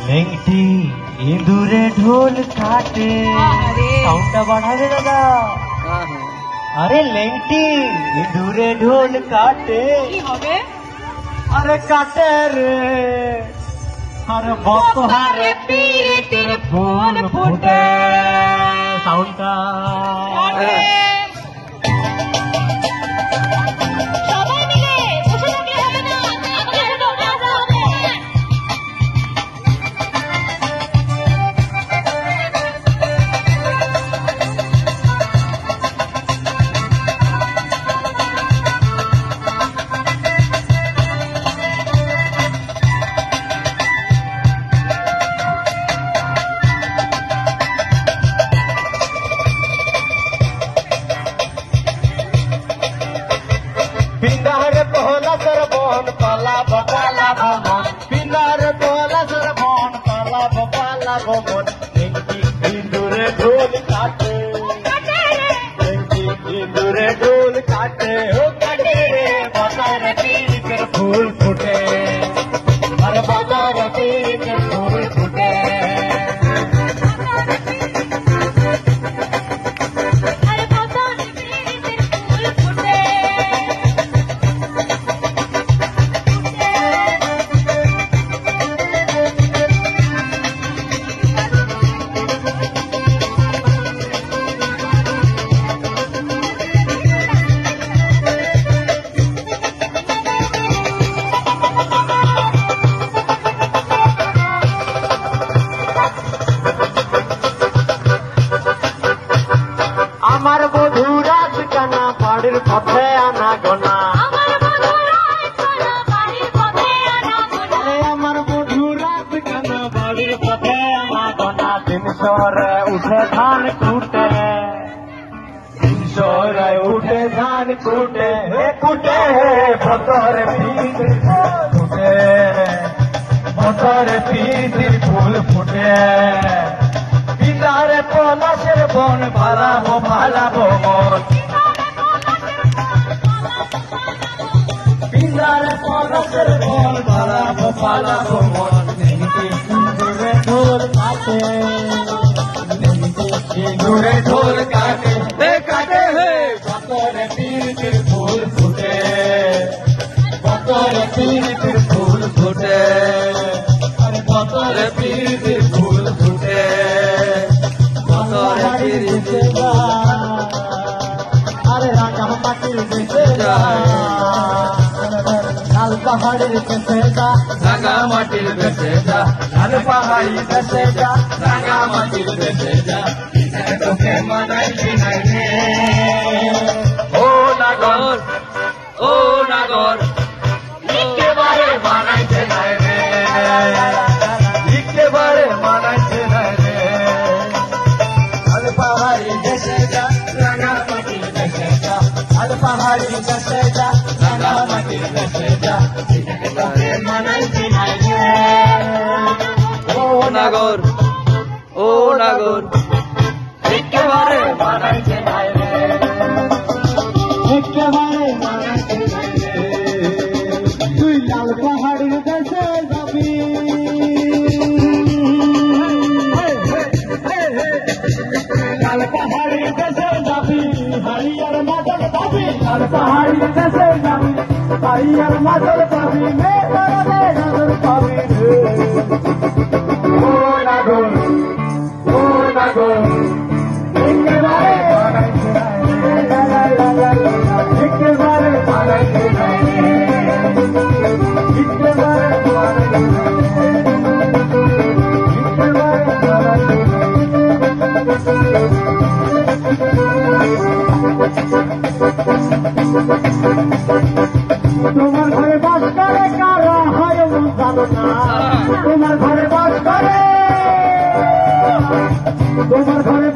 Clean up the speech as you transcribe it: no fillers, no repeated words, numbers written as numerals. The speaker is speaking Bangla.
লেংটি ইঁদুরে ঢোল কাটে, সাউন্ডটা বাড়াবে দাদা। আরে লেংটি ইঁদুরে ঢোল কাটে, কি হবে? আরে কাটে রে, আরে বকহারে পীরিতের ফুল ফুটে। সাউন্ডটা সবাই মিলে বসে থাকলে হবে না, আমাদের দৌড়ে আসতে হবে। পিনারে পোলা সরবন পালা বপালা ভমন, পিনারে পোলা সরবন পালা বপালা ভমন। লেংটি ইঁদুরে ঢোল কাটে, লেংটি ইঁদুরে ঢোল কাটে, ও কাটে রে বাজারে পীরিতের ফুল ফুটে, আরে বাজারে পীরিতের ফুল ফুটে। আমার বধুরা ঠিকানা বাড়ির পথে আনা গোনা, আমার বন্ধুরা চলো বাড়ির পথে আনাগোনা। আমার বধুরা ঠিকানা বাড়ির পথে আনা গোনা। 300 রে উঠে ধান কুটে, 300 রে উঠে ধান কুটে, হে কুটে ভতরে পীরিতের ফুটে, ভতরে পীরিতের ফুল ফুটে। পিতারে পলাশের বন পালাবো পালাবো মন, পিতারে পলাশের বন পালাবো পালাবো মন। লেংটি ইঁদুরে ঢোল কাটে, লেংটি ইঁদুরে ঢোল কাটে, হে কাটে হে ভতরে পীরিতের ফুল ফুটে, ভতরে পীরিতের ফুল ফুটে, আরে ভতরে পীরিতের ফুল ফুটে। আরে রাঙা মাটির দেশে যা, লাল পাহাড়ের দেশে যা, রাঙা মাটির দেশে যা, লাল পাহাড়ি দেশে যা, রাঙা মাটির দেশে যা। তোকে মানাইছি নাই রে ও নাগর, ও নাগর, একেবারে মানাইছে নাই রে, একেবারে মানাইছে নাই রে। লাল পাহাড়ি দেশে যা, রাঙা মাটির দেশে যা, লাল পাহাড়ি দেশে যা, রাঙা মাটির দেশে যা। তোকে মানাইছি নাই রে ও নাগর, ও নাগর, একেবারে মানাইছে নাই রে, একেবারে মানাইছে নাই রে। তুই লাল পাহাড়ির দেশে যাবি, লাল পাহাড়ির দেশে যাবি, হরিয়ার মাদল পাবি, লাল পাহাড়ির দেশে যাবি, হরিয়ার মাদল পাবি, মেঘরে নজর পাবি রে ও নাগর, ও নাগর, একেবারে মানাইছে নাই রে, একেবারে মানাইছে নাই রে, একেবারে মানাইছে নাই রে, একেবারে মানাইছে তোমার ঘরে বাস করে কারা হয় জানো না, তোমার ঘরে বাস করে, তোমার ঘরে